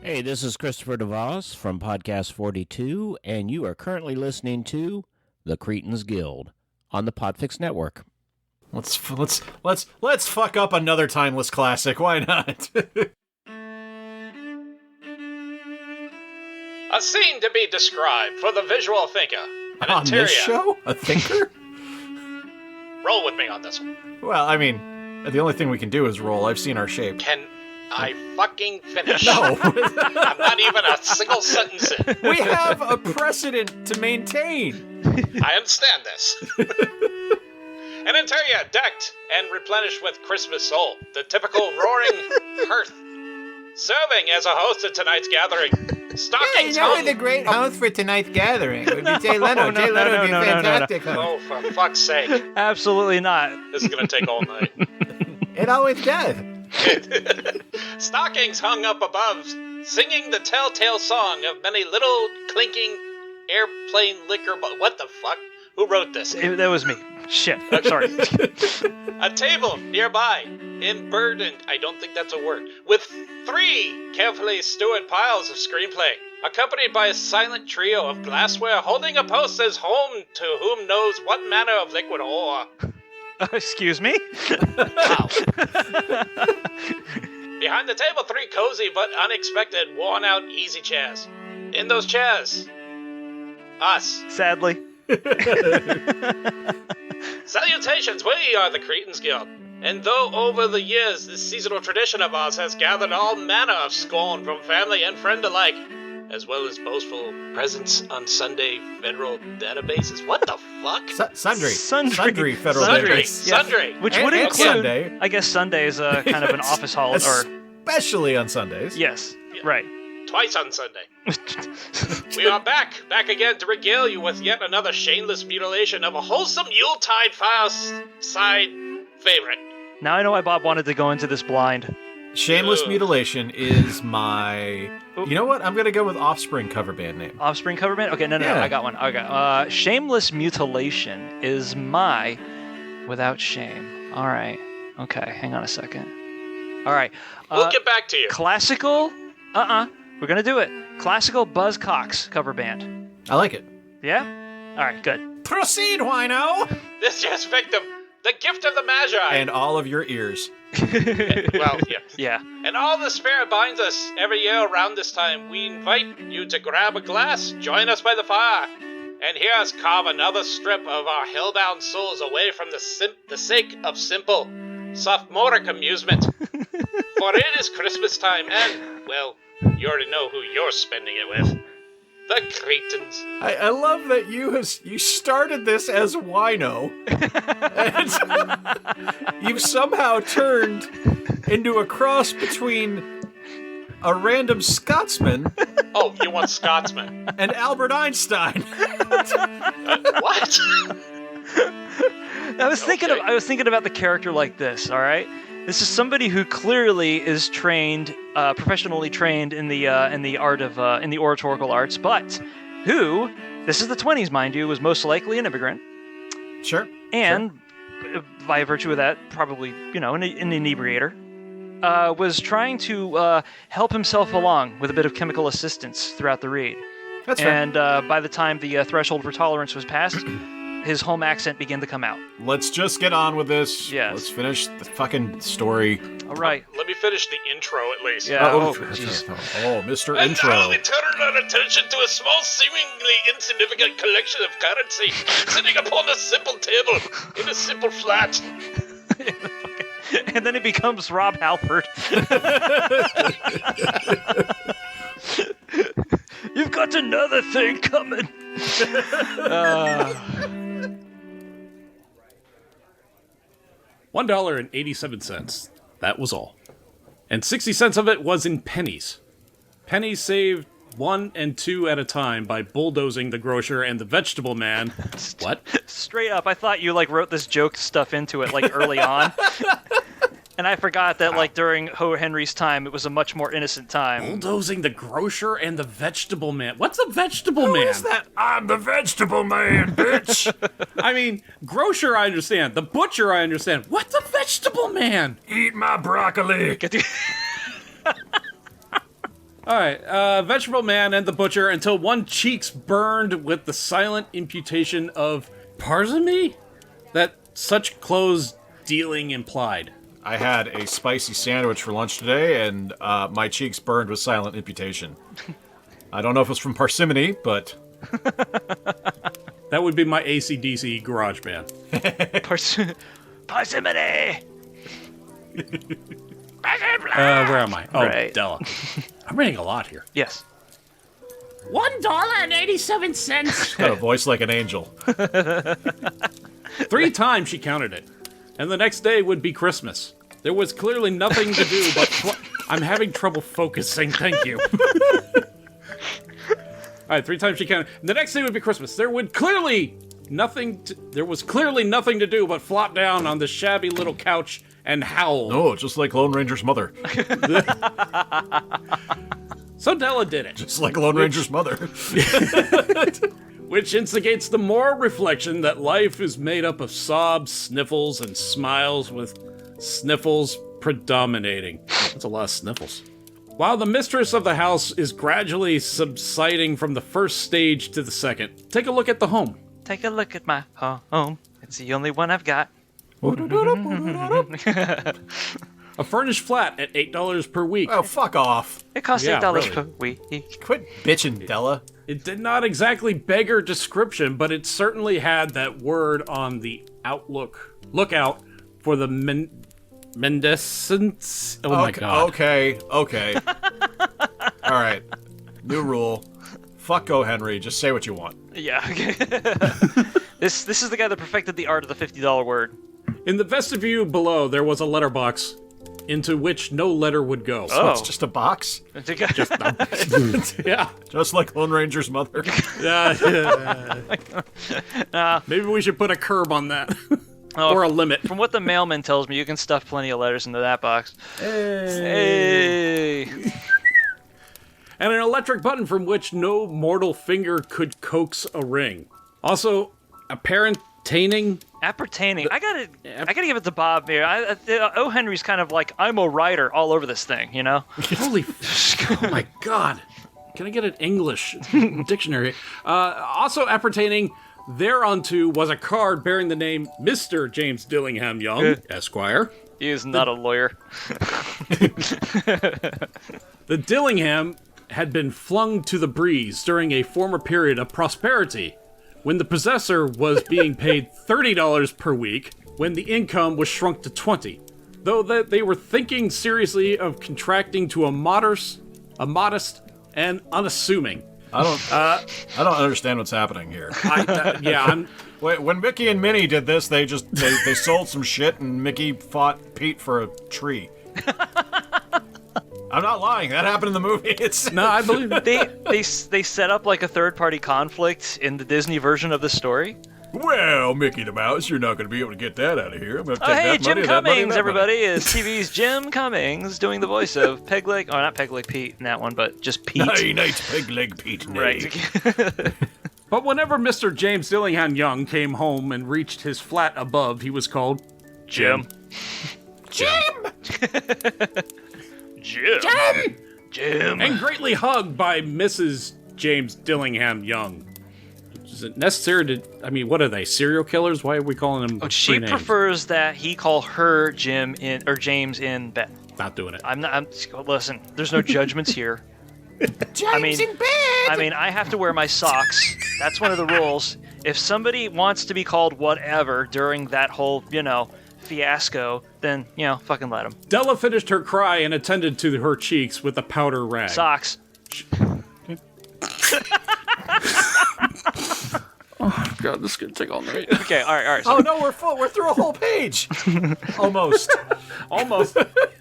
Hey, this is Christopher DeVos from Podcast 42, and you are currently listening to The Cretins Guild on the PODFIX network. Let's fuck up another timeless classic. Why not? A scene to be described for the visual thinker. An On interior. this show? A thinker? Roll with me on this one. Well, I mean, the only thing we can do is roll. I've seen our shape. Can I fucking finish? No. I'm not even a single sentence in. We have a precedent to maintain. I understand this. An interior decked and replenished with Christmas soul. The typical roaring hearth. Serving as a host at tonight's gathering. Stockings hung. the great host for tonight's gathering would be Jay Leno. Jay Leno would be a fantastic host. Oh, for fuck's sake. Absolutely not. This is going to take all night. It always does. Stockings hung up above, singing the telltale song of many little clinking airplane liquor what the fuck? Who wrote this? That was me. Shit. Sorry. A table nearby, emburdened, I don't think that's a word, with 3 carefully stewed piles of screenplay, accompanied by a silent trio of glassware holding a post as home to whom knows what manner of liquid whore. Excuse me? Wow. Behind the table, 3 cozy but unexpected, worn-out easy chairs. In those chairs, us. Sadly. Salutations, we are the Cretins Guild. And though over the years this seasonal tradition of ours has gathered all manner of scorn from family and friend alike, as well as boastful presence on Sunday federal databases. What the fuck? Sundry federal Sundry. days. Sundry. Which And- would and include, Sunday. I guess Sunday is a kind of an office holiday. Especially on Sundays. Yes, Yeah. right. Twice on Sunday. We are back again to regale you with yet another shameless mutilation of a wholesome Yuletide fireside favorite. Now I know why Bob wanted to go into this blind. Shameless Ugh. Mutilation is my... You know what? I'm going to go with Offspring cover band name. Offspring cover band? Okay, no, Yeah. I got one. Okay. Shameless Mutilation is my Without Shame. All right. Okay, hang on a second. All right. We'll get back to you. Classical? We're going to do it. Classical Buzz Cox cover band. I like it. Yeah? All right, good. Proceed, wino! This year's victim, the gift of the Magi. And all of your ears. Well, yeah. Yeah. And all the spirit binds us every year around this time. We invite you to grab a glass, join us by the fire, and hear us carve another strip of our hellbound souls away from the sake of simple, sophomoric amusement. For it is Christmas time, and, well, you already know who you're spending it with. The Cretins. I love that you started this as wino, and you've somehow turned into a cross between a random Scotsman Oh, you want Scotsman. and Albert Einstein. What? I was thinking about the character like this, all right? This is somebody who clearly is trained, professionally trained in the art of in the oratorical arts, but who, this is the 20s, mind you, was most likely an immigrant, Sure. and by virtue of that, probably an inebriator, was trying to help himself along with a bit of chemical assistance throughout the read. That's fair. And by the time the threshold for tolerance was passed, his home accent began to come out. Let's just get on with this. Yes. Let's finish the fucking story. All right. Let me finish the intro at least. Yeah. Oh, Jesus. Mr. And Intro. now we turn our attention to a small, seemingly insignificant collection of currency sitting upon a simple table in a simple flat. And then it becomes Rob Halford. You've got another thing coming. $1.87. That was all. And 60 cents of it was in pennies. Pennies saved 1 and 2 at a time by bulldozing the grocer and the vegetable man. What? Straight up, I thought you wrote this joke stuff into it early on. And I forgot that during Ho Henry's time, it was a much more innocent time. Bulldozing the grocer and the vegetable man. What's a vegetable man? Who is that? I'm the vegetable man, bitch. I mean, grocer I understand. The butcher I understand. What's a vegetable man? Eat my broccoli. All right, Vegetable Man and the Butcher until one cheek's burned with the silent imputation of parsimony that such close dealing implied. I had a spicy sandwich for lunch today, and my cheeks burned with silent imputation. I don't know if it's from parsimony, but... That would be my AC/DC garage band. Parsimony! Where am I? Oh, Right. Della. I'm reading a lot here. Yes. $1.87. Got a voice like an angel. 3 times she counted it. And the next day would be Christmas. There was clearly nothing to do but... I'm having trouble focusing, thank you. Alright, 3 times she counted. The next day would be Christmas. There was clearly nothing to do but flop down on the shabby little couch and howl. Oh, just like Lone Ranger's mother. So Della did it. Just like Lone Ranger's mother. Which instigates the moral reflection that life is made up of sobs, sniffles, and smiles, with sniffles predominating. That's a lot of sniffles. While the mistress of the house is gradually subsiding from the first stage to the second, take a look at the home. Take a look at my home. It's the only one I've got. A furnished flat at $8 per week. Oh, fuck off. It costs Yeah, $8 really. per week. Quit bitching, Della. It did not exactly beg her description, but it certainly had that word on the lookout for the mendescence. Oh my god. Okay. All right. New rule. Fuck O. Henry. Just say what you want. Yeah. Okay. This is the guy that perfected the art of the $50 word. In the vestibule below, there was a letterbox into which no letter would go. So it's just a box? Yeah. Just like Lone Ranger's mother? Maybe we should put a curb on that. Oh, or a limit. From what the mailman tells me, you can stuff plenty of letters into that box. Hey. And an electric button from which no mortal finger could coax a ring. Also, appertaining. I gotta give it to Bob here. O. Henry's kind of like, I'm a writer all over this thing, you know? Holy oh my god. Can I get an English dictionary? Also appertaining thereunto was a card bearing the name Mr. James Dillingham Young, Esquire. He is not a lawyer. The Dillingham had been flung to the breeze during a former period of prosperity, when the possessor was being paid $30 per week, when the income was shrunk to $20, though that they were thinking seriously of contracting to a modest and unassuming. I don't understand what's happening here. I'm Wait, when Mickey and Minnie did this, they sold some shit and Mickey fought Pete for a tree. I'm not lying. That happened in the movie. no, I believe it. They set up like a third-party conflict in the Disney version of the story. Well, Mickey the Mouse, you're not going to be able to get that out of here. I'm going to take Oh, hey, that money, Jim that money, Cummings, that everybody, is TV's Jim Cummings doing the voice of Pegleg. Oh, not Pegleg Pete in that one, but just Pete. money. Night, Peg Leg Pete. Nay. Right. But whenever Mr. James Dillingham Young came home and reached his flat above, he was called Jim. And greatly hugged by Mrs. James Dillingham Young. Is it necessary to... I mean, what are they, serial killers? Why are we calling them She three names? prefers that he call her James in bed. Not doing it. Listen, there's no judgments here. James in bed! I mean, I have to wear my socks. That's one of the rules. If somebody wants to be called whatever during that whole, fiasco, then, fucking let them. Della finished her cry and attended to her cheeks with a powder rag. Socks. Oh, God, this is going to take all night. Okay, all right. Oh no, we're full. We're through a whole page. Almost. Almost.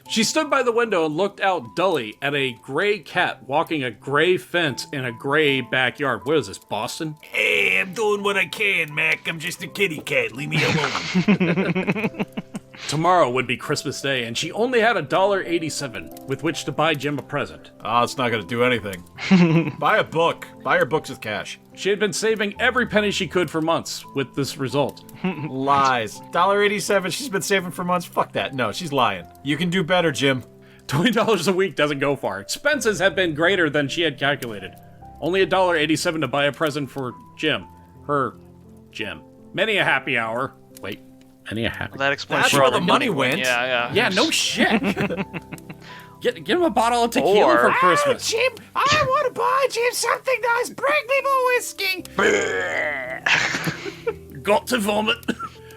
She stood by the window and looked out dully at a gray cat walking a gray fence in a gray backyard. What is this, Boston? Hey, I'm doing what I can, Mac. I'm just a kitty cat. Leave me alone. Tomorrow would be Christmas Day, and she only had $1.87 with which to buy Jim a present. It's not gonna do anything. Buy a book. Buy her books with cash. She had been saving every penny she could for months with this result. Lies. $1.87 she's been saving for months? Fuck that. No, she's lying. You can do better, Jim. $20 a week doesn't go far. Expenses have been greater than she had calculated. Only $1.87 to buy a present for Jim. Her Jim. Many a happy hour. Wait, many a happy Well, that explains That's where all where the money went. Yeah. Yeah, no shit. Get him a bottle of tequila for Christmas. Jim, I want to buy Jim something nice. Bring me more whiskey. Got to vomit.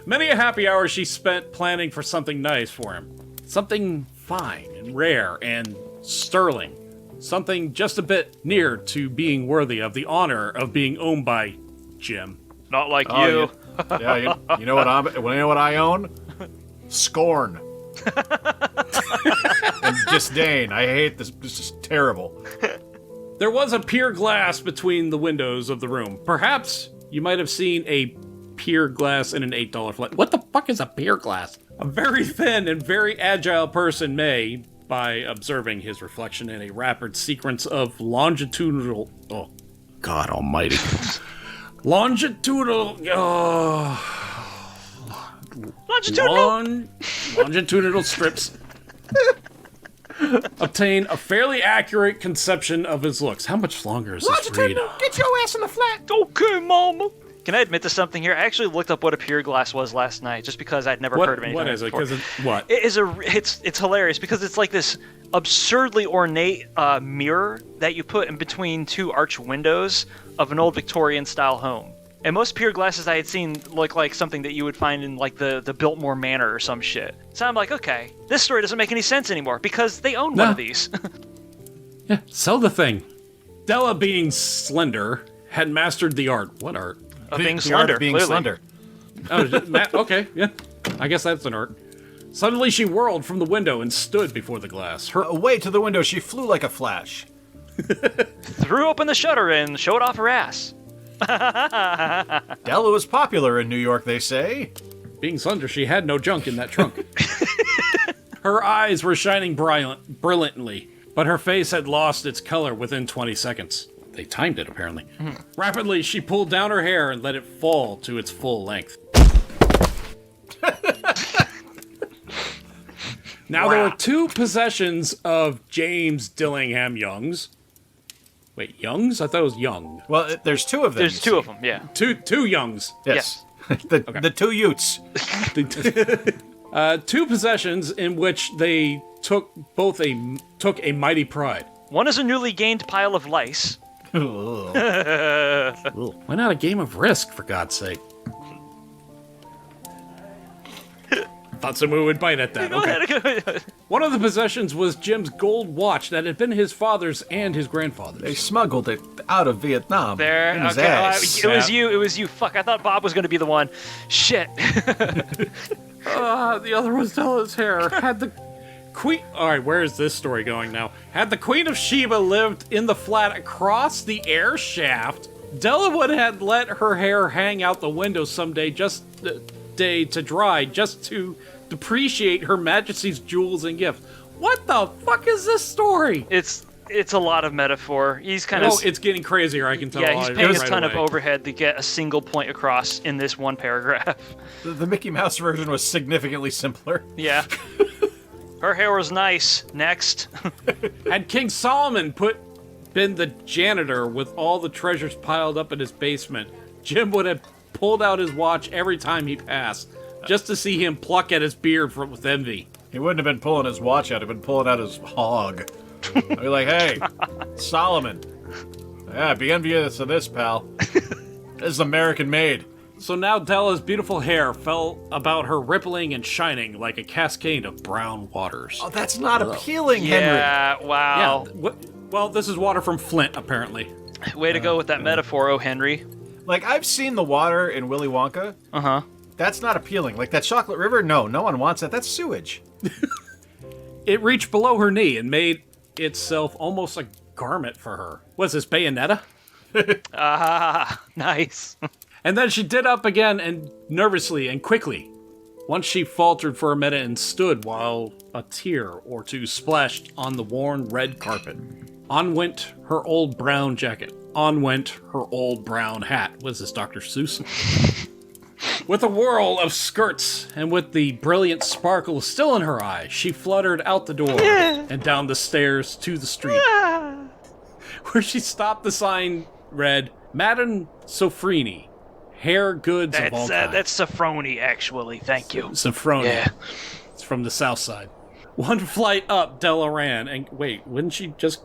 Many a happy hour she spent planning for something nice for him. Something fine and rare and sterling. Something just a bit near to being worthy of the honor of being owned by Jim. Not like Oh, you. Yeah, you know what I own? Scorn. And disdain. I hate this. This is terrible. There was a pier glass between the windows of the room. Perhaps you might have seen a pier glass in an $8 flat. What the fuck is a pier glass? A very thin and very agile person may, by observing his reflection in a rapid sequence of longitudinal... Oh, God almighty. Longitudinal... longitudinal strips. Obtain a fairly accurate conception of his looks. How much longer is this read? Get your ass in the flat. Okay, mama. Can I admit to something here? I actually looked up what a pier glass was last night, just because I'd never heard of anything. What is it? Before. What? It's hilarious because it's like this absurdly ornate mirror that you put in between two arch windows of an old Victorian-style home. And most pier glasses I had seen look like something that you would find in like the Biltmore Manor or some shit. So I'm like, okay, this story doesn't make any sense anymore because they own one of these. Yeah, sell the thing. Della, being slender, had mastered the art. What art? Of being The slender, art of being clearly. slender. Oh, okay, yeah. I guess that's an art. Suddenly she whirled from the window and stood before the glass. Her Away to the window, she flew like a flash. Threw open the shutter and showed off her ass. Della was popular in New York, they say. being slender, she had no junk in that trunk. Her eyes were shining brilliantly, but her face had lost its color within 20 seconds. They timed it, apparently. Rapidly, she pulled down her hair and let it fall to its full length. Now, there were two possessions of James Dillingham Young's. Wait, Young's? I thought it was Young. Well, there's two of them. There's two of them, yeah. Two Youngs. Yes. The two Utes. Two possessions in which they took a mighty pride. One is a newly gained pile of lice. Why not a game of Risk, for God's sake? Thought someone would bite at that. Okay. One of the possessions was Jim's gold watch that had been his father's and his grandfather's. They smuggled it out of Vietnam. There. In his Okay. ass. It was you. Fuck. I thought Bob was going to be the one. Shit. The other was Della's hair. Had the queen... Alright, where is this story going now? Had the Queen of Sheba lived in the flat across the air shaft, Della would have let her hair hang out the window someday to dry, just to depreciate Her Majesty's jewels and gifts. What the fuck is this story? It's a lot of metaphor. He's kind of... Oh, it's getting crazier, I can tell. Yeah, he's paying a right ton of away. overhead to get a single point across in this one paragraph. The Mickey Mouse version was significantly simpler. Yeah. Her hair was nice. Next. Had King Solomon been the janitor with all the treasures piled up in his basement, Jim would have pulled out his watch every time he passed, just to see him pluck at his beard with envy. He wouldn't have been pulling his watch out. He'd been pulling out his hog. I'd be like, hey, Solomon. Yeah, be envious of this, pal. This is American made. So now Della's beautiful hair fell about her, rippling and shining like a cascade of brown waters. Oh, that's not appealing, Henry. Yeah, wow. Well, this is water from Flint, apparently. Way to go with that metaphor, oh Henry. Like, I've seen the water in Willy Wonka. Uh-huh. That's not appealing. Like, that chocolate river, no one wants that. That's sewage. It reached below her knee and made itself almost a garment for her. What's this, bayonetta? Ah, nice. And then she did up again, and nervously and quickly. Once she faltered for a minute and stood while a tear or two splashed on the worn red carpet. On went her old brown jacket. On went her old brown hat. Was this Dr. Seuss? With a whirl of skirts and with the brilliant sparkle still in her eye, she fluttered out the door and down the stairs to the street, where she stopped. The sign read, Madame Sofrini, hair goods of all kinds. That's Sofroni, actually. Thank you. Sofroni. Yeah. It's from the south side. One flight up Delaran, and wait, wasn't she just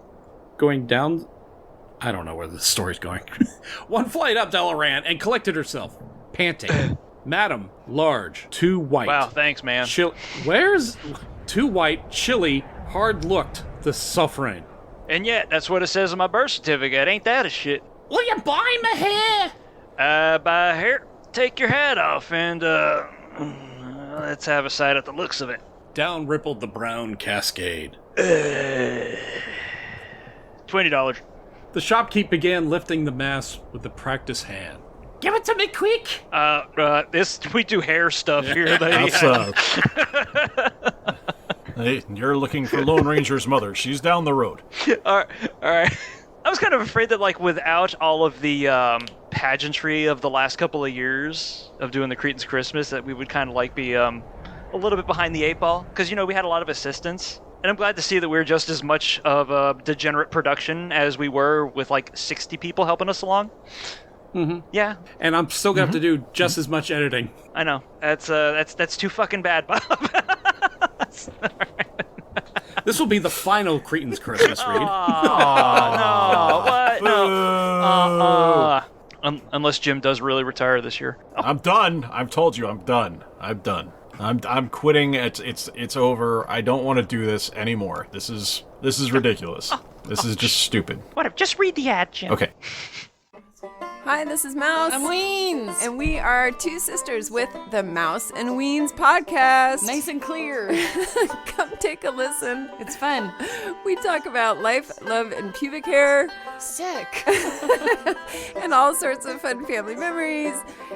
going down? I don't know where the story's going. One flight up Delaran and collected herself, panting. Madam, large, too white. Wow, thanks, man. Where's too white, chilly, hard-looked, the suffering? And yet, that's what it says on my birth certificate. Ain't that a shit? Will you buy my hair? By hair, take your hat off and, let's have a sight at the looks of it. Down rippled the brown cascade. $20. The shopkeep began lifting the mass with the practiced hand. Give it to me quick. We do hair stuff here. Hey, you're looking for Lone Ranger's mother. She's down the road. All right. I was kind of afraid that, like, without all of the pageantry of the last couple of years of doing the Cretins Christmas, that we would kind of, like, be a little bit behind the eight ball. Because, you know, we had a lot of assistance. And I'm glad to see that we're just as much of a degenerate production as we were with, like, 60 people helping us along. Mm-hmm. Yeah. And I'm still going to have to do just as much editing. I know. That's too fucking bad, Bob. This will be the final Cretins Christmas read. No, what? No. Unless Jim does really retire this year. I'm done. I've told you, I'm done. I'm quitting. It's over. I don't want to do this anymore. This is ridiculous. This is just stupid. Whatever. Just read the ad, Jim. Okay. Hi, this is Mouse. I'm Weens. And we are two sisters with the Mouse and Weens podcast. Nice and clear. Come take a listen. It's fun. We talk about life, love, and pubic hair. Sick. And all sorts of fun family memories.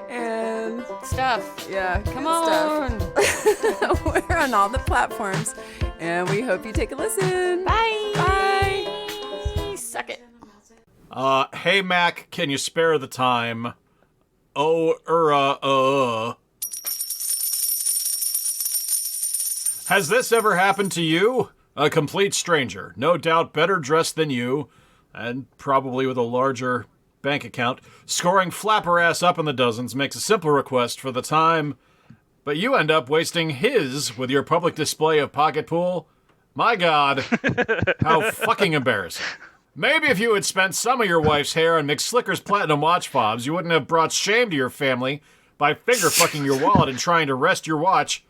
And Stuff. yeah, Come good stuff. We're on all the platforms. And we hope you take a listen. Bye. Bye. Suck it. Hey Mac, can you spare the time? Has this ever happened to you? A complete stranger, no doubt better dressed than you, and probably with a larger bank account, scoring flapper ass up in the dozens, makes a simple request for the time, but you end up wasting his with your public display of pocket pool? My God, how fucking embarrassing. Maybe if you had spent some of your wife's hair on McSlicker's platinum watch fobs, you wouldn't have brought shame to your family by finger-fucking your wallet and trying to rest your watch,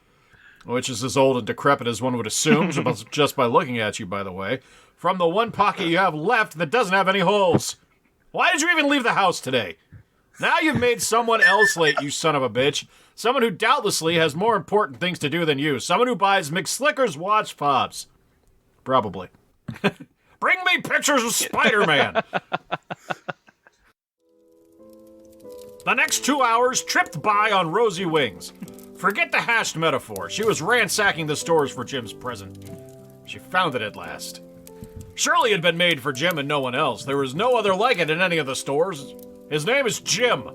which is as old and decrepit as one would assume, just by looking at you, by the way, from the one pocket you have left that doesn't have any holes. Why did you even leave the house today? Now you've made someone else late, you son of a bitch. Someone who doubtlessly has more important things to do than you. Someone who buys McSlicker's watch fobs. Probably. Bring me pictures of Spider-Man! The next 2 hours tripped by on rosy wings. Forget the hashed metaphor. She was ransacking the stores for Jim's present. She found it at last. Surely it had been made for Jim and no one else. There was no other like it in any of the stores. His name is Jim.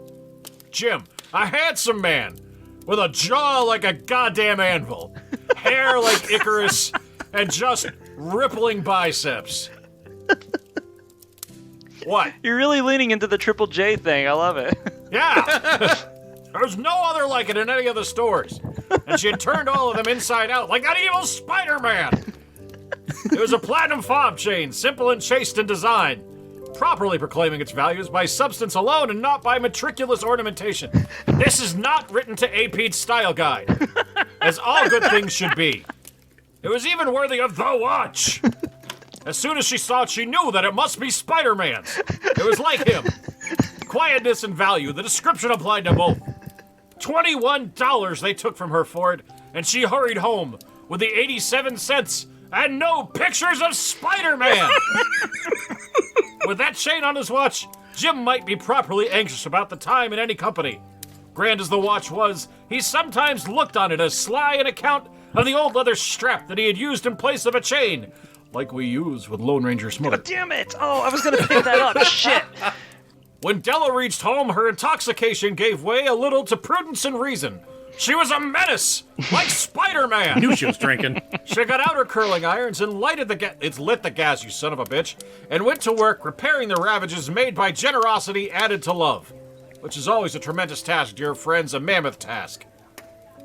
Jim, a handsome man, with a jaw like a goddamn anvil, hair like Icarus, and just rippling biceps. What? You're really leaning into the Triple J thing. I love it. Yeah! There's no other like it in any of the stores. And she had turned all of them inside out like that evil Spider-Man! It was a platinum fob chain, simple and chaste in design, properly proclaiming its values by substance alone and not by meticulous ornamentation. This is not written to AP's style guide, as all good things should be. It was even worthy of the watch. As soon as she saw it, she knew that it must be Spider-Man's. It was like him. Quietness and value, the description applied to both. $21 they took from her for it, and she hurried home with the 87 cents and no pictures of Spider-Man. With that chain on his watch, Jim might be properly anxious about the time in any company. Grand as the watch was, he sometimes looked on it as sly an account of the old leather strap that he had used in place of a chain, like we use with Lone Ranger's mother. God damn it! Oh, I was gonna pick that up. Shit. When Della reached home, her intoxication gave way a little to prudence and reason. She was a menace, like Spider-Man. Knew she was drinking. She got out her curling irons and lighted the gas. It's lit the gas, you son of a bitch, and went to work repairing the ravages made by generosity added to love, which is always a tremendous task, dear friends, a mammoth task.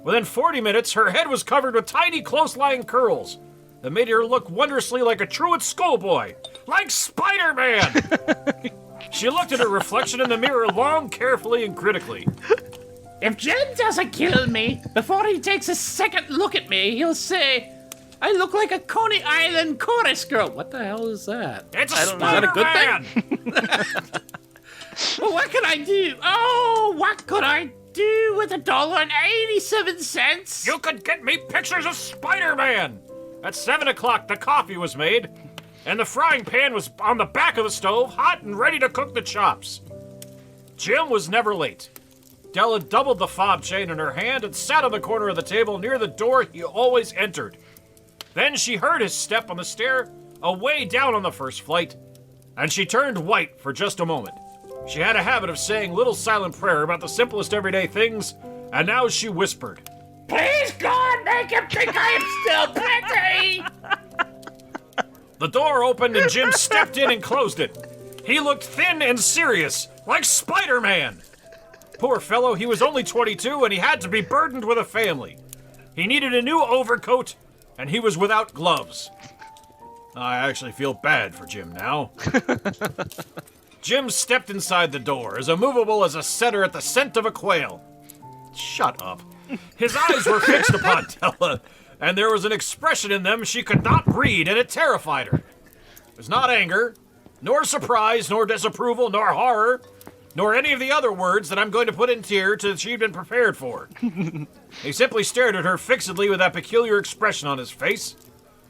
Within 40 minutes, her head was covered with tiny, close-lying curls that made her look wondrously like a truant schoolboy, like Spider-Man. She looked at her reflection in the mirror long, carefully, and critically. If Jim doesn't kill me before he takes a second look at me, he'll say, I look like a Coney Island chorus girl. What the hell is that? It's a Is that a good Spider-Man! Well, what can I do? Oh, what could I do with $1.87? You could get me pictures of Spider-Man! At 7 o'clock, the coffee was made, and the frying pan was on the back of the stove, hot and ready to cook the chops. Jim was never late. Della doubled the fob chain in her hand and sat on the corner of the table near the door he always entered. Then she heard his step on the stair, away down on the first flight, and she turned white for just a moment. She had a habit of saying little silent prayer about the simplest everyday things, and now she whispered, Please, God, make him think I am still pretty! The door opened and Jim stepped in and closed it. He looked thin and serious, like Spider-Man. Poor fellow, he was only 22 and he had to be burdened with a family. He needed a new overcoat and he was without gloves. I actually feel bad for Jim now. Jim stepped inside the door, as immovable as a setter at the scent of a quail. Shut up. His eyes were fixed upon Della, and there was an expression in them she could not read, and it terrified her. It was not anger, nor surprise, nor disapproval, nor horror, nor any of the other words that I'm going to put into here that she'd been prepared for. He simply stared at her fixedly with that peculiar expression on his face.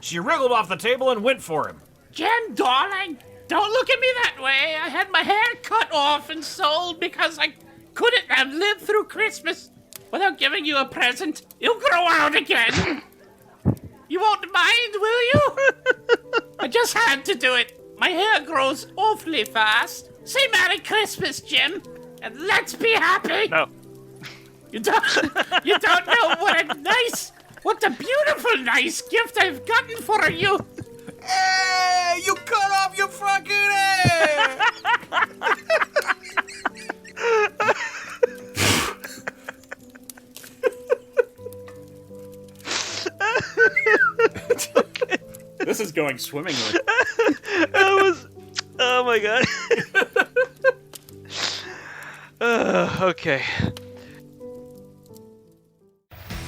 She wriggled off the table and went for him. Jim, darling, don't look at me that way. I had my hair cut off and sold because I couldn't have lived through Christmas without giving you a present. You'll grow out again. You won't mind, will you? I just had to do it. My hair grows awfully fast. Say Merry Christmas, Jim, and let's be happy. No. You don't know what a beautiful, nice gift I've gotten for you. Hey, you cut off your fucking hair! This is going swimmingly. That was... Oh my god. Okay.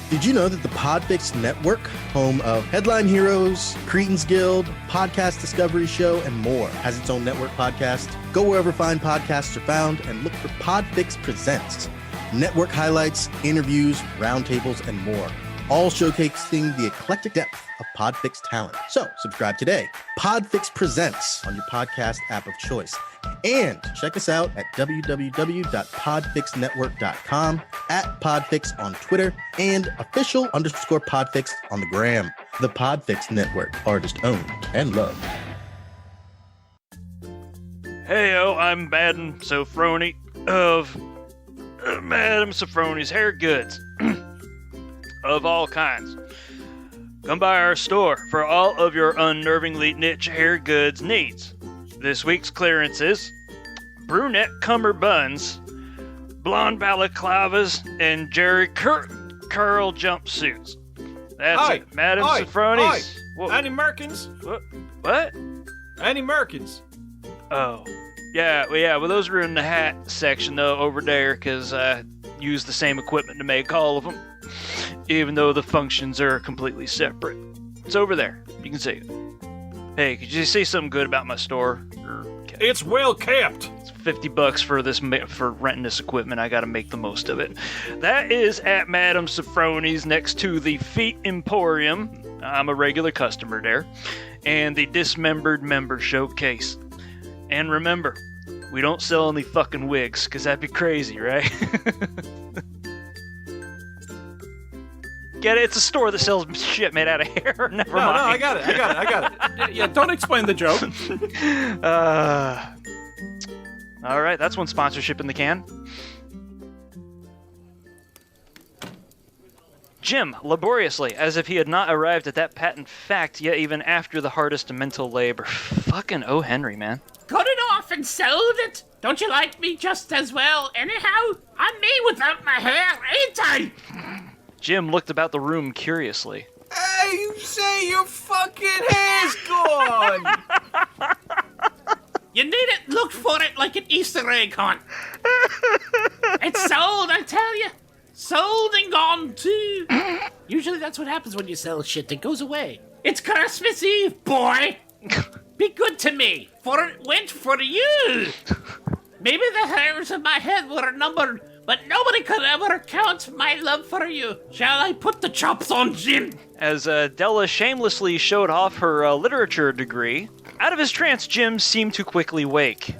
Did you know that the PODFIX Network, home of Headline Heroes, Cretins Guild, Podcast Discovery Show, and more, has its own network podcast? Go wherever fine podcasts are found and look for PODFIX Presents. Network highlights, interviews, roundtables, and more, all showcasing the eclectic depth of PODFIX talent. So subscribe today. PODFIX Presents on your podcast app of choice. And check us out at www.podfixnetwork.com, at PodFix on Twitter, and official_PodFix on the gram. The PodFix Network, artist owned and loved. Heyo, I'm Madam Sophrony of Madam Sophrony's Hair Goods of all kinds. Come by our store for all of your unnervingly niche hair goods needs. This week's clearance is brunette cummerbunds, blonde balaclavas, and Jerry curl jumpsuits. That's Hi. it, Madam Hi. Sophrony's. Hi. Annie Merkins? What? Annie Merkins. Oh, yeah. Well, those are in the hat section though over there, because I use the same equipment to make all of them, even though the functions are completely separate. It's over there. You can see it. Hey, could you say something good about my store? It's well kept. It's $50 for this for renting this equipment. I got to make the most of it. That is at Madam Sophrony's next to the Feet Emporium. I'm a regular customer there, and the Dismembered Member Showcase. And remember, we don't sell any fucking wigs, because that'd be crazy, right? Get it? It's a store that sells shit made out of hair. Never mind. No, I got it. Yeah, don't explain the joke. All right, that's one sponsorship in the can. Jim, laboriously, as if he had not arrived at that patent fact yet even after the hardest mental labor. Fucking O. Henry, man. Cut it off and sold it. Don't you like me just as well? Anyhow, I'm me without my hair, ain't I? Jim looked about the room curiously. Hey, you say your fucking hair's gone! You needn't look for it like an Easter egg hunt. It's sold, I tell you. Sold and gone too. Usually that's what happens when you sell shit. It goes away. It's Christmas Eve, boy. Be good to me, for it went for you. Maybe the hairs of my head were numbered, but nobody could ever count my love for you. Shall I put the chops on, Jim? As Della shamelessly showed off her literature degree, out of his trance, Jim seemed to quickly wake.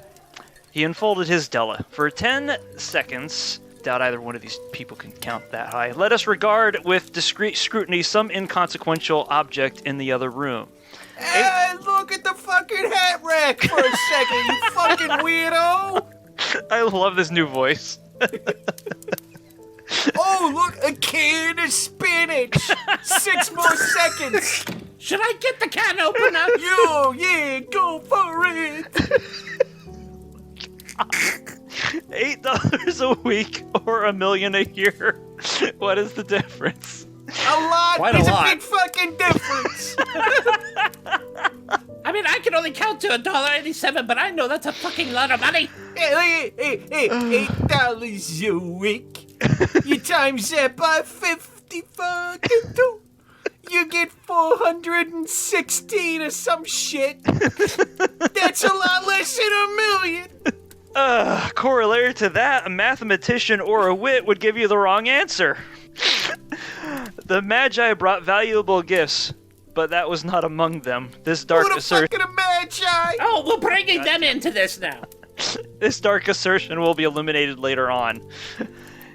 He unfolded his Della. For 10 seconds, doubt either one of these people can count that high, let us regard with discreet scrutiny some inconsequential object in the other room. Hey, look at the fucking hat rack for a second, you fucking weirdo! I love this new voice. Oh, look, a can of spinach! 6 more seconds! Should I get the can opener? Yo, yeah, go for it! $8 a week or $1 million a year. What is the difference? A lot! Quite a There's lot. a big fucking difference! I mean, I can only count to $1.87, but I know that's a fucking lot of money. Hey, $8 a week. You times that by 50 fucking 2. You get 416 or some shit. That's a lot less than $1 million. Corollary to that, a mathematician or a wit would give you the wrong answer. The Magi brought valuable gifts, but that was not among them. This dark Who the assertion. fuck are the Magi? Oh, we're bringing them into this now. This dark assertion will be illuminated later on.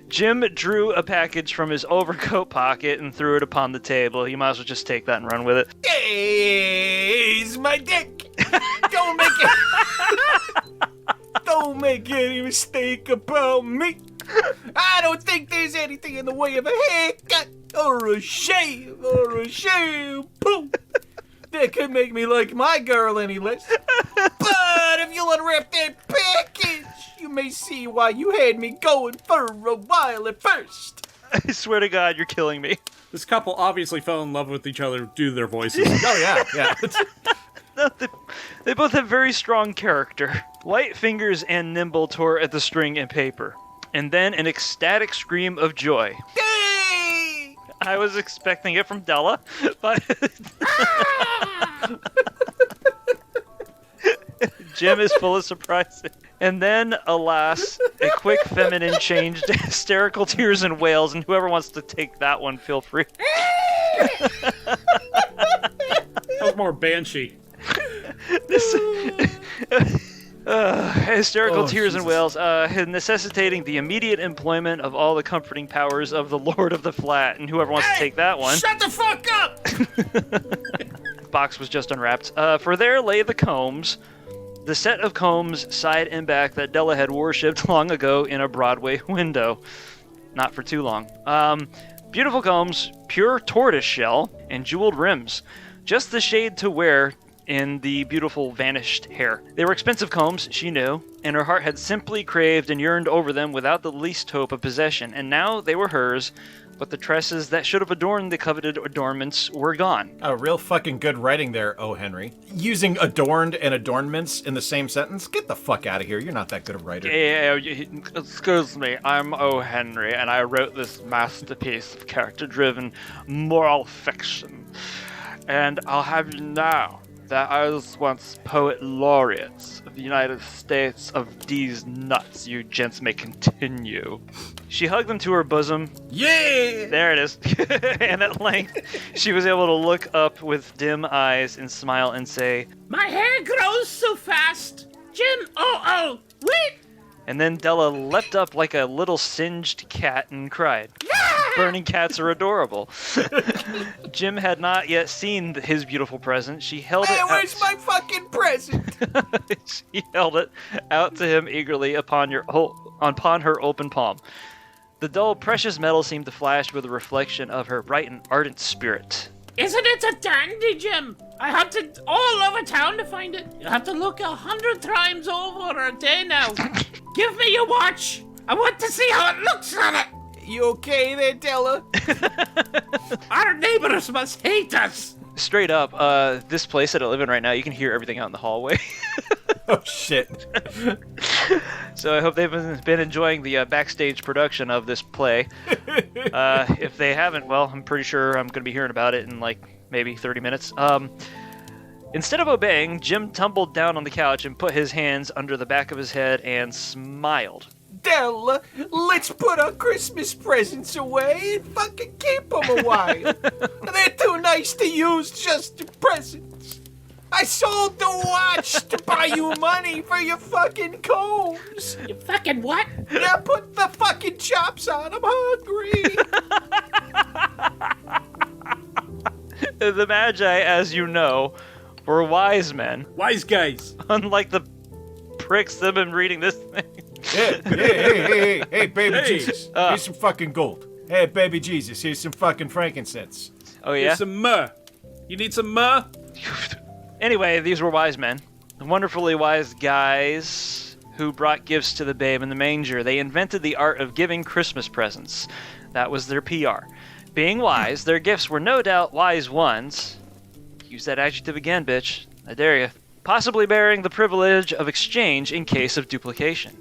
Jim drew a package from his overcoat pocket and threw it upon the table. You might as well just take that and run with it. Here's my dick. Don't make any mistake about me. I don't think there's anything in the way of a haircut or a shave or a shampoo that could make me like my girl any less. But if you'll unwrap that package, you may see why you had me going for a while at first. I swear to God, you're killing me. This couple obviously fell in love with each other due to their voices. Oh, yeah. No, they both have very strong character. Light fingers and nimble tore at the string and paper. And then an ecstatic scream of joy. Hey! I was expecting it from Della, but... Jim is full of surprises. And then, alas, a quick feminine changed hysterical tears and wails, and whoever wants to take that one, feel free. That was more banshee. Hysterical tears Jesus. and wails, necessitating the immediate employment of all the comforting powers of the Lord of the Flat, and whoever wants to take that one. Shut the fuck up! Box was just unwrapped. For there lay the combs, the set of combs side and back that Della had worshipped long ago in a Broadway window. Not for too long. Beautiful combs, pure tortoise shell, and jeweled rims. Just the shade to wear in the beautiful vanished hair. They were expensive combs, she knew, and her heart had simply craved and yearned over them without the least hope of possession, and now they were hers, but the tresses that should have adorned the coveted adornments were gone. Oh, real fucking good writing there, O. Henry. Using adorned and adornments in the same sentence? Get the fuck out of here. You're not that good a writer. Excuse me, I'm O. Henry, and I wrote this masterpiece of character-driven moral fiction. And I'll have you know that I was once poet laureate of the United States of these nuts. You gents may continue. She hugged them to her bosom. Yeah! There it is. And at length, she was able to look up with dim eyes and smile and say, My hair grows so fast. Jim, wait! And then Della leapt up like a little singed cat and cried. Burning cats are adorable. Jim had not yet seen his beautiful present. She held it out. Where's my fucking present? She held it out to him eagerly upon her open palm. The dull, precious metal seemed to flash with a reflection of her bright and ardent spirit. Isn't it a dandy, Jim? I hunted all over town to find it. You have to look 100 times over a day now. Give me your watch. I want to see how it looks on it. You okay there, Della? Our neighbors must hate us. Straight up, this place that I live in right now, you can hear everything out in the hallway. Oh, shit. So I hope they've been enjoying the backstage production of this play. If they haven't, well, I'm pretty sure I'm going to be hearing about it in like maybe 30 minutes. Instead of obeying, Jim tumbled down on the couch and put his hands under the back of his head and smiled. Della, let's put our Christmas presents away and fucking keep them a while. They're too nice to use just as presents. I sold the watch to buy you money for your fucking combs. You fucking what? Yeah, put the fucking chops on. I'm hungry. The Magi, as you know, were wise men, Wise guys. unlike the pricks that have been reading this thing. Hey, baby Hey. Jesus. Here's some fucking gold. Hey, baby Jesus, here's some fucking frankincense. Oh, yeah? Here's some myrrh. You need some myrrh? Anyway, these were wise men, wonderfully wise guys who brought gifts to the babe in the manger. They invented the art of giving Christmas presents. That was their PR. Being wise, their gifts were no doubt wise ones. Use that adjective again, bitch. I dare you. Possibly bearing the privilege of exchange in case of duplication.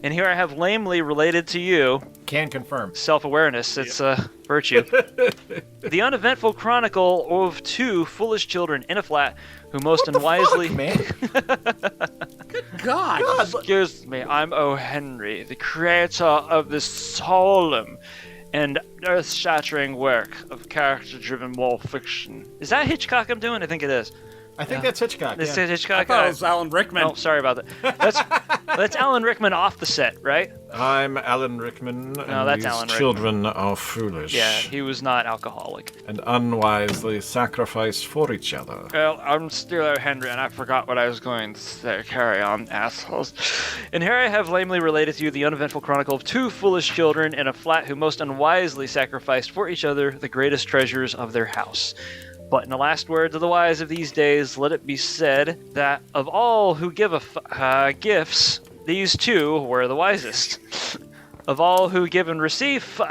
And here I have lamely related to you Can confirm. self-awareness. It's a virtue. The uneventful chronicle of two foolish children in a flat who most unwisely... Fuck, man. God. Excuse me, I'm O. Henry, the creator of this solemn and earth-shattering work of character-driven wall fiction. Is that Hitchcock I'm doing? I think it is. I think that's Hitchcock. This Yeah. is Hitchcock. I thought it was Alan Rickman. Oh, sorry about that. That's Alan Rickman off the set, right? I'm Alan Rickman, and that's these Alan Rickman. children are foolish. Yeah, he was not alcoholic. And unwisely sacrifice for each other. Well, I'm still O. Henry, and I forgot what I was going to say. Carry on, assholes. And here I have lamely related to you the uneventful chronicle of two foolish children in a flat who most unwisely sacrificed for each other the greatest treasures of their house. But in the last words of the wise of these days, let it be said that of all who give gifts, these two were the wisest. Of all who give and receive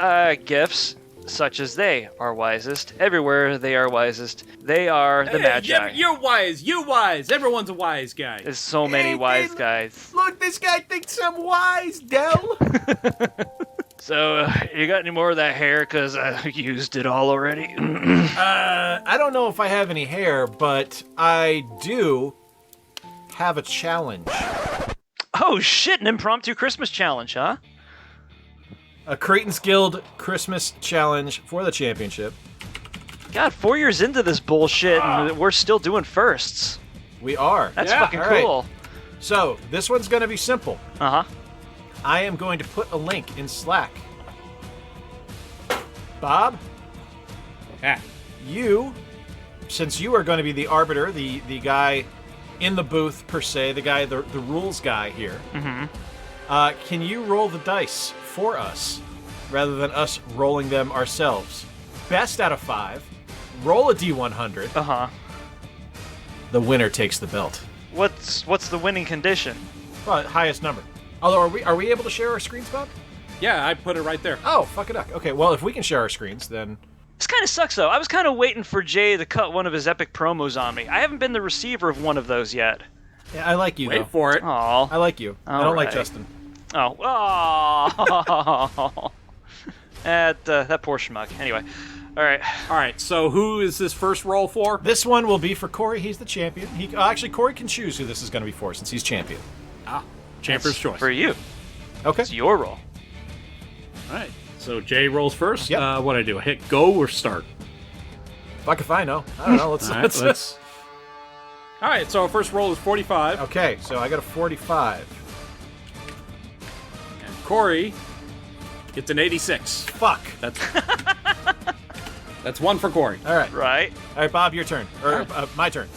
gifts, such as they are wisest. Everywhere they are wisest. They are the Magi. Yeah, you're wise. You wise. Everyone's a wise guy. There's so many Hey, wise dude. guys. Look, this guy thinks I'm wise, Dell. So, you got any more of that hair? Because I used it all already. I don't know if I have any hair, but I do have a challenge. Oh shit, an impromptu Christmas challenge, huh? A Cretins Guild Christmas challenge for the championship. God, 4 years into this bullshit, and we're still doing firsts. We are. That's Yeah, fucking all right. cool. So, this one's going to be simple. Uh-huh. I am going to put a link in Slack. Bob, Yeah. you, since you are going to be the arbiter, the guy in the booth per se, the guy, the rules guy here, can you roll the dice for us rather than us rolling them ourselves? Best out of 5. Roll a D100. Uh-huh. The winner takes the belt. What's the winning condition? Well, highest number. Although, are we able to share our screens, Bob? Yeah, I put it right there. Oh, fuck it up. Okay, well, if we can share our screens, then... This kind of sucks, though. I was kind of waiting for Jay to cut one of his epic promos on me. I haven't been the receiver of one of those yet. Yeah, I like you, though. Wait for it. Aw. I like you. I don't like right. Justin. Oh. Oh. that poor schmuck. Anyway. All right. All right, so who is this first roll for? This one will be for Corey. He's the champion. Actually, Corey can choose who this is going to be for since he's champion. Champion's choice. For you. Okay. It's your role. All right, so Jay rolls first. Yep. What do I do? Hit go or start? Fuck if I know. I don't know. All right, let's... All right, so our first roll is 45. Okay, so I got a 45. Corey gets an 86. Fuck. That's one for Corey. All right. Right. All right, Bob, your turn. Or my turn.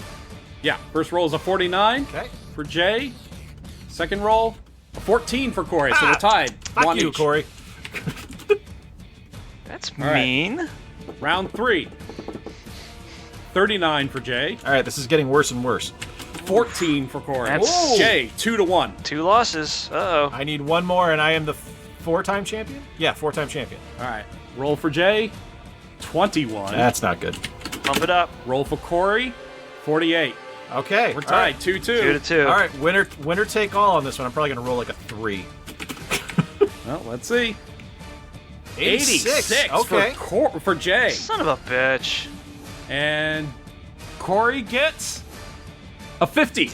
Yeah, first roll is a 49 Okay. for Jay. Second roll, a 14 for Corey. So we're tied. Fuck One you, each. Corey. That's right. mean. Round 3. 39 for Jay. All right, this is getting worse and worse. 14 for Corey. That's- Jay, 2-1. 2 losses. Uh-oh. I need one more, and I am the 4-time champion? Yeah, 4-time champion. All right. Roll for Jay, 21. That's not good. Pump it up. Roll for Corey, 48. Okay. We're all right. tied, 2-2. 2-2. All right, winner take all on this one. I'm probably going to roll like a 3. Well, let's see. 86. 86 Okay. for Jay. Son of a bitch. And Corey gets a 50.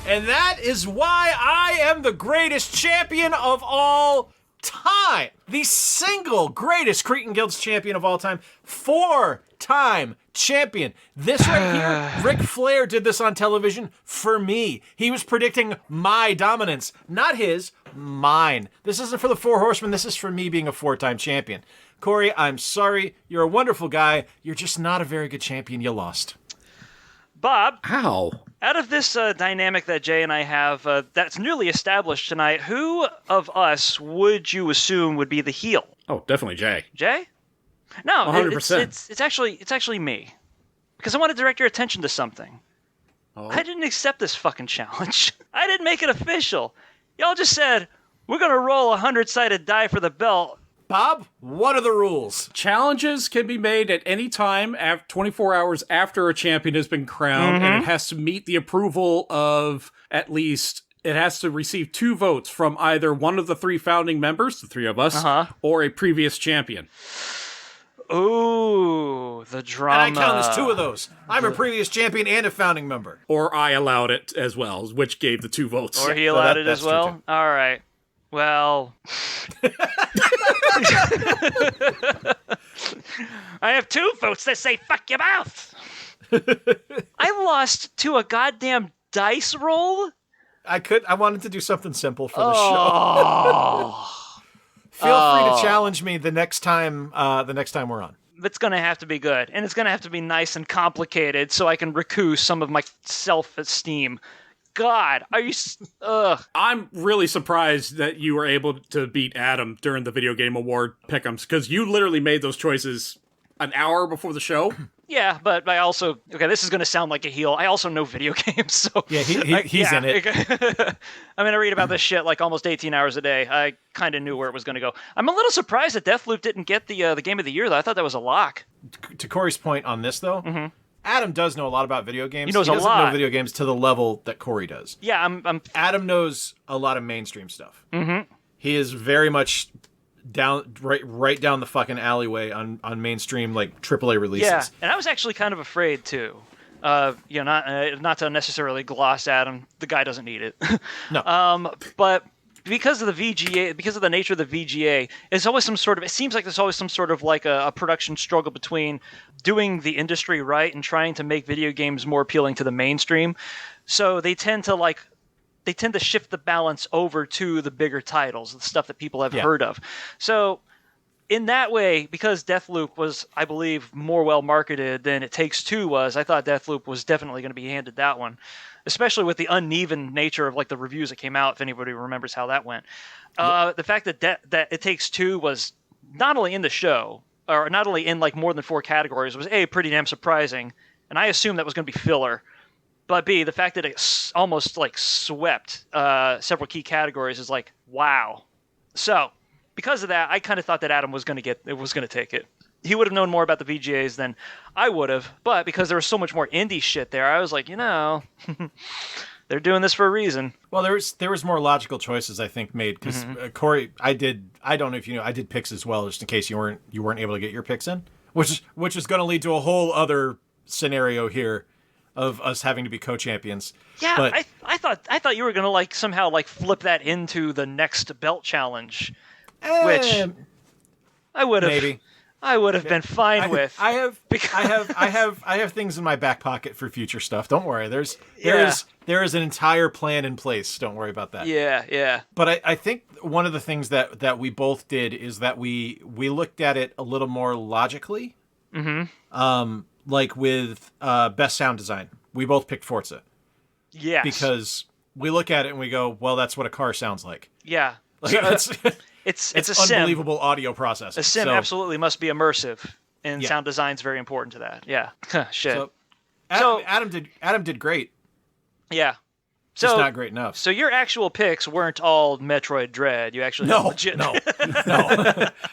And that is why I am the greatest champion of all time. The single greatest Cretan Guild's champion of all time. 4-time champion. This right here, Ric Flair did this on television for me. He was predicting my dominance. Not his, mine. This isn't for the Four Horsemen. This is for me being a 4-time champion. Corey, I'm sorry. You're a wonderful guy. You're just not a very good champion. You lost. Bob, Ow. out of this dynamic that Jay and I have that's newly established tonight, who of us would you assume would be the heel? Oh, definitely Jay. Jay? No, 100%. it's actually me. Because I want to direct your attention to something. Oh. I didn't accept this fucking challenge. I didn't make it official. Y'all just said, we're going to roll a 100-sided die for the belt. Bob, what are the rules? Challenges can be made at any time 24 hours after a champion has been crowned, and it has to meet the approval of at least, it has to receive 2 votes from either one of the 3 founding members, the 3 of us, or a previous champion. Ooh, the drama. And I count as 2 of those. I'm a previous champion and a founding member. Or I allowed it as well, which gave the 2 votes. Or he allowed it that's as well? true, too. All right. Well... I have 2 votes that say fuck your mouth. I lost to a goddamn dice roll? I wanted to do something simple for the show. Feel free to challenge me the next time we're on. It's going to have to be good. And it's going to have to be nice and complicated so I can recoup some of my self-esteem. God, are you... Ugh. I'm really surprised that you were able to beat Adam during the Video Game Award pick'ems, because you literally made those choices an hour before the show. Yeah, but I also... Okay, this is going to sound like a heel. I also know video games, so... Yeah, he's in it. I mean, I read about this shit like almost 18 hours a day. I kind of knew where it was going to go. I'm a little surprised that Deathloop didn't get the Game of the Year, though. I thought that was a lock. To Corey's point on this, though, Adam does know a lot about video games. He knows a doesn't lot. know video games to the level that Corey does. Yeah, I'm Adam knows a lot of mainstream stuff. Mm-hmm. He is very much right down the fucking alleyway on mainstream like AAA releases. Yeah, and I was actually kind of afraid too. Not to necessarily gloss Adam. The guy doesn't need it. No. But because of the VGA, because of the nature of the VGA, it's always some sort of. It seems like there's always some sort of like a production struggle between doing the industry right and trying to make video games more appealing to the mainstream. So they tend to shift the balance over to the bigger titles, the stuff that people have heard of. So in that way, because Deathloop was, I believe, more well marketed than It Takes Two was, I thought Deathloop was definitely going to be handed that one, especially with the uneven nature of like the reviews that came out. If anybody remembers how that went, the fact that It Takes Two was not only in the show or not only in like more than 4 categories was A, pretty damn surprising, and I assumed that was going to be filler. But B, the fact that it almost like swept several key categories is like, wow. So because of that, I kind of thought that Adam was going to take it. He would have known more about the VGAs than I would have. But because there was so much more indie shit there, I was like, they're doing this for a reason. Well, there was more logical choices I think made because Corey, I don't know if you know, I did picks as well, just in case you weren't able to get your picks in, which is going to lead to a whole other scenario here of us having to be co-champions. Yeah, but, I thought you were gonna like somehow like flip that into the next belt challenge, which I would have. Maybe. I would have been fine with. I have things in my back pocket for future stuff. Don't worry. There is an entire plan in place. Don't worry about that. Yeah. But I think one of the things that we both did is that we looked at it a little more logically. Mm-hmm. Like with best sound design, we both picked Forza. Yes. Because we look at it and we go, well, that's what a car sounds like. Yeah. Like, it's it's a sim. unbelievable audio processing. A sim absolutely must be immersive, and Yeah. sound design's very important to that. Yeah. Shit. So, So- Adam did great. Yeah. Just So not great enough. So your actual picks weren't all Metroid Dread. You actually had legit. No.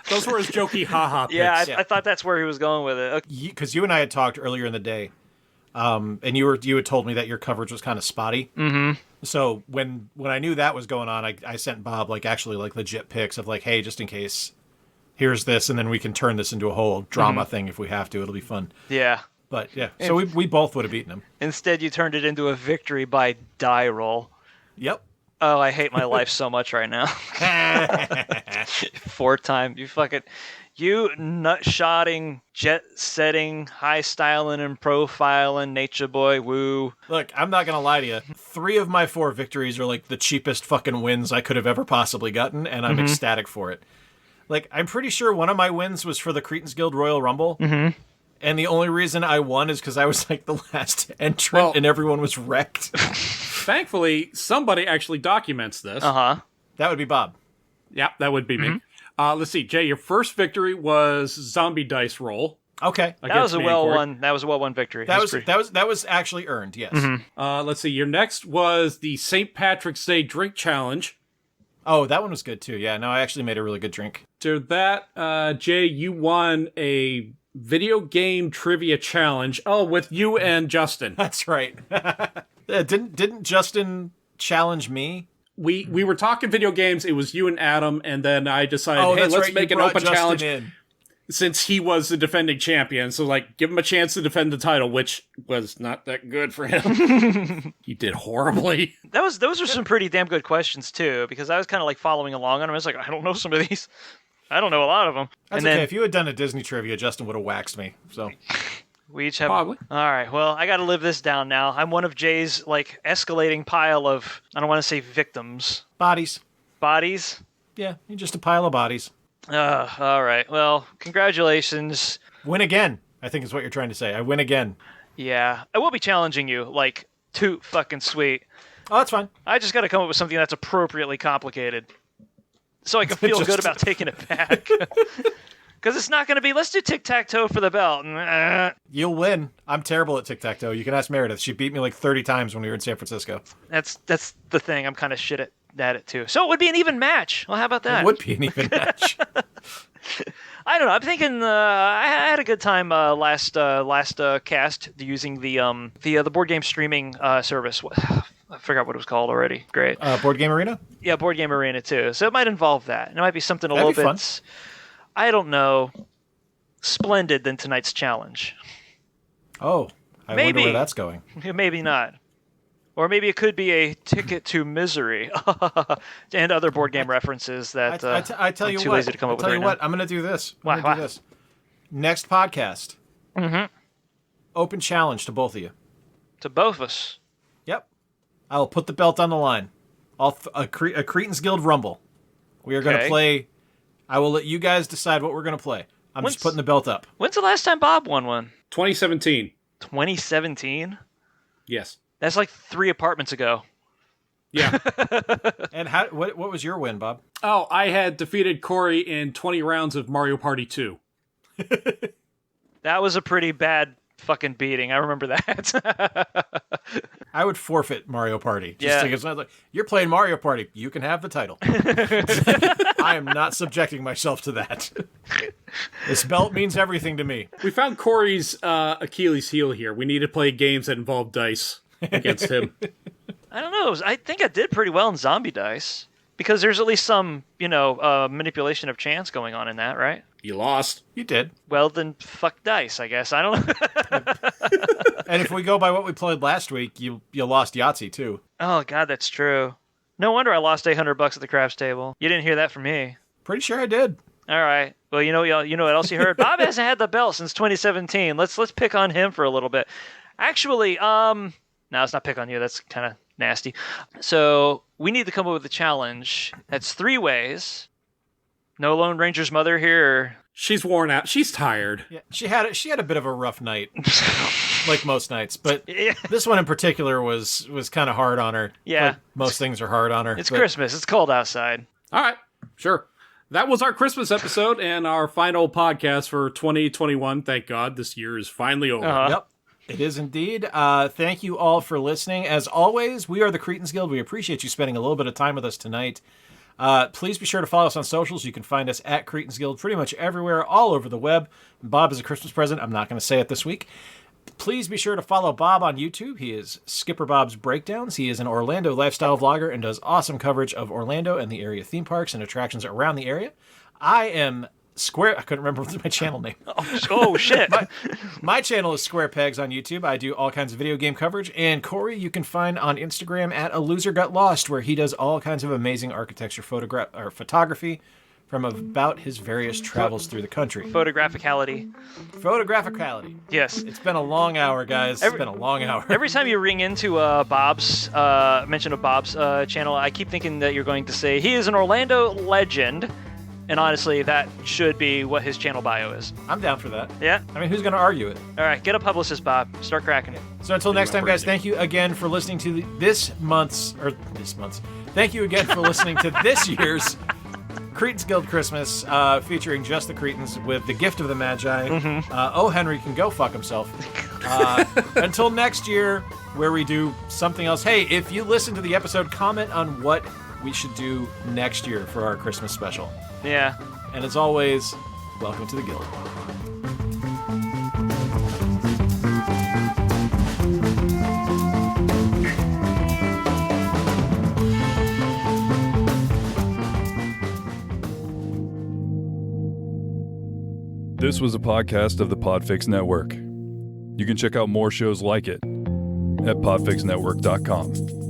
Those were his jokey haha picks. Yeah, I thought that's where he was going with it. Okay. Because you and I had talked earlier in the day, and you had told me that your coverage was kind of spotty. Mm-hmm. So when I knew that was going on, I sent Bob actually legit pics of hey, just in case, here's this, and then we can turn this into a whole drama thing if we have to. It'll be fun. Yeah. But yeah, so we both would have beaten him. Instead, you turned it into a victory by die roll. Yep. Oh, I hate my life so much right now. 4-time. You nut-shotting, jet-setting, high-styling and profiling nature boy, woo. Look, I'm not going to lie to you. 3 of my 4 victories are the cheapest fucking wins I could have ever possibly gotten, and I'm ecstatic for it. I'm pretty sure one of my wins was for the Cretins Guild Royal Rumble. Mm-hmm. And the only reason I won is because I was the last entrant and everyone was wrecked. Thankfully, somebody actually documents this. Uh-huh. That would be Bob. Yeah, that would be me. Let's see, Jay, your first victory was zombie dice roll. Okay. That was a well-won victory. That was actually earned, yes. Mm-hmm. Let's see, your next was the St. Patrick's Day drink challenge. Oh, that one was good too. Yeah, no, I actually made a really good drink. To that, Jay, you won a video game trivia challenge. Oh, with you and Justin. That's right. Didn't Justin challenge me? We were talking video games. It was you and Adam, and then I decided, hey, let's make an open challenge. Since he was the defending champion, so give him a chance to defend the title, which was not that good for him. He did horribly. Those are some pretty damn good questions too, because I was kind of following along on them. I was I don't know some of these. I don't know a lot of them. That's okay. If you had done a Disney trivia, Justin would have waxed me. So we each have. Probably. All right. Well, I got to live this down now. I'm one of Jay's escalating pile of, I don't want to say victims. Bodies. Bodies. Yeah, you're just a pile of bodies. All right. Well, congratulations. Win again, I think is what you're trying to say. I win again. Yeah. I will be challenging you, too fucking sweet. Oh, that's fine. I just got to come up with something that's appropriately complicated, so I can feel good about taking it back. Because it's not going to be, let's do tic-tac-toe for the belt. You'll win. I'm terrible at tic-tac-toe. You can ask Meredith. She beat me 30 times when we were in San Francisco. That's the thing. I'm kind of shit at it, too. So it would be an even match. Well, how about that? It would be an even match. I don't know. I'm thinking I had a good time last cast using the board game streaming service. I forgot what it was called already. Great. Board Game Arena? Yeah, Board Game Arena too. So it might involve that. It might be something That'd little be bit, fun. I don't know, splendid than tonight's challenge. Oh, I wonder where that's going. Maybe not. Or maybe it could be a ticket to misery and other board game references that I tell you I'm too what, lazy to come up with I tell right you what, now. I'm going to do this. Wow. Do this. Next podcast. Mm-hmm. Open challenge to both of you. To both of us. Yep. I'll put the belt on the line. A Cretins Guild Rumble. We are going to play. I will let you guys decide what we're going to play. I'm just putting the belt up. When's the last time Bob won one? 2017. 2017? Yes. That's 3 apartments ago. Yeah. And what was your win, Bob? Oh, I had defeated Corey in 20 rounds of Mario Party 2. That was a pretty bad fucking beating. I remember that. I would forfeit Mario Party. You're playing Mario Party. You can have the title. I am not subjecting myself to that. This belt means everything to me. We found Corey's Achilles heel here. We need to play games that involve dice against him. I don't know. I think I did pretty well in Zombie Dice. Because there's at least some, manipulation of chance going on in that, right? You lost. You did. Well, then fuck dice, I guess. I don't know. And if we go by what we played last week, you lost Yahtzee, too. Oh, God, that's true. No wonder I lost $800 at the craps table. You didn't hear that from me. Pretty sure I did. All right. Well, you know what else you heard? Bob hasn't had the belt since 2017. Let's pick on him for a little bit. Actually, no, let's not pick on you. That's kind of nasty. So we need to come up with a challenge. That's 3 ways. No Lone Ranger's mother here. She's worn out. She's tired. Yeah, she had a bit of a rough night, like most nights. But this one in particular was kind of hard on her. Yeah, like most things are hard on her. It's Christmas. It's cold outside. All right, sure. That was our Christmas episode and our final podcast for 2021. Thank God this year is finally over. Yep, it is indeed. Thank you all for listening. As always, we are the Cretins Guild. We appreciate you spending a little bit of time with us tonight. Please be sure to follow us on socials. You can find us at Cretins Guild pretty much everywhere, all over the web. Bob is a Christmas present. I'm not going to say it this week. Please be sure to follow Bob on YouTube. He is Skipper Bob's Breakdowns. He is an Orlando lifestyle vlogger and does awesome coverage of Orlando and the area theme parks and attractions around the area. I am I couldn't remember my channel name. Oh shit. My channel is Square Pegs on YouTube. I do all kinds of video game coverage. And Corey, you can find on Instagram at A Loser Got Lost, where he does all kinds of amazing architecture photography from about his various travels through the country. Photographicality. Yes. It's been a long hour, guys. It's been a long hour. Every time you ring into Bob's mention of Bob's channel, I keep thinking that you're going to say he is an Orlando legend. And honestly, that should be what his channel bio is. I'm down for that. Yeah? I mean, who's going to argue it? All right, get a publicist, Bob. Start cracking it. So until next time, guys, thank you again for listening to Thank you again for listening to this year's Cretins Guild Christmas, featuring just the Cretins with the gift of the Magi. Oh, Henry can go fuck himself. Until next year, where we do something else. Hey, if you listen to the episode, comment on what we should do next year for our Christmas special. Yeah. And as always, welcome to the Guild. This was a podcast of the PODFIX Network. You can check out more shows like it at podfixnetwork.com.